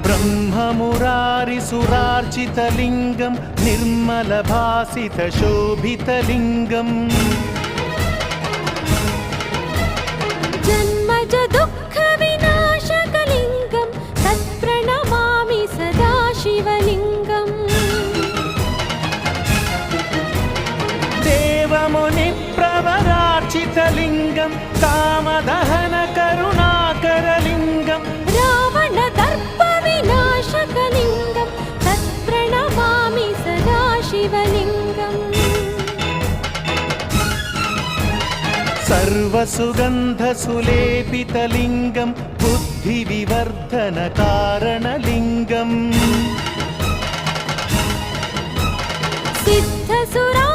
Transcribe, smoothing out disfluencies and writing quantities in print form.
ब्रह्ममुरारिसुरार्चितलिङ्गं निर्मलभासितशोभितलिङ्गम् जन्मज दुःखविनाशकलिङ्गं तत्प्रणमामि सदा शिवलिङ्गम् देवमुनिप्रवरार्चितलिङ्गं कामदहनकरुणाकरलिङ्गं रावणदर्पविनाशकलिङ्गं तत्प्रणमामि सदा शिवलिङ्गम् सर्वसुगन्धसुलेपितलिङ्गं बुद्धिविवर्धनकारणलिङ्गम् सिद्धसुरा